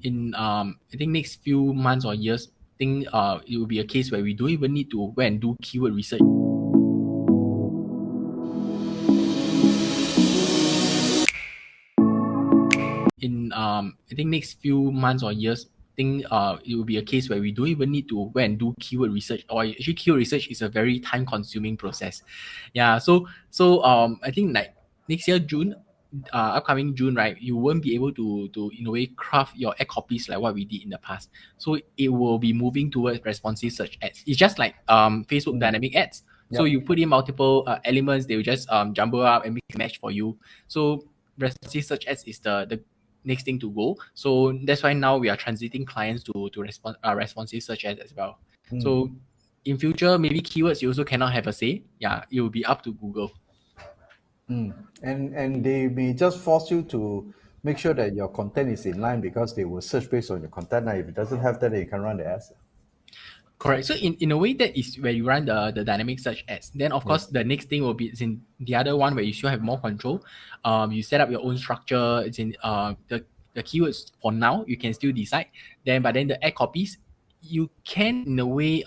in I think next few months or years, I think it will be a case where we don't even need to go and do keyword research. In I think next few months or years, I think it will be a case where we don't even need to go and do keyword research. Or actually, keyword research is a very time-consuming process. Yeah, so I think like next year June, upcoming June, right, you won't be able to in a way craft your ad copies like what we did in the past. So it will be moving towards responsive search ads. It's just like Facebook dynamic ads. So Yep. you put in multiple elements, they will just jumble up and mix and match for you. So responsive search ads is the next thing to go. So that's why now we are transiting clients to responsive search ads as well. So in future, maybe keywords you also cannot have a say. Yeah, it will be up to Google. And they may just force you to make sure that your content is in line because they will search based on your content. Now, if it doesn't have that, then you can run the ads. Correct. So in a way, that is where you run the dynamic search ads. Then of course Yes. the next thing will be is in the other one where you still have more control. You set up your own structure. It's in the keywords for now you can still decide. But then the ad copies you can in a way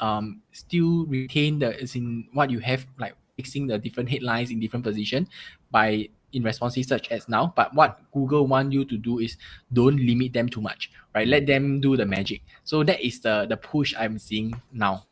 still retain the is in what you have, like fixing the different headlines in different position by in responsive search ads now. But what Google want you to do is don't limit them too much, right? Let them do the magic. So that is the push I'm seeing now.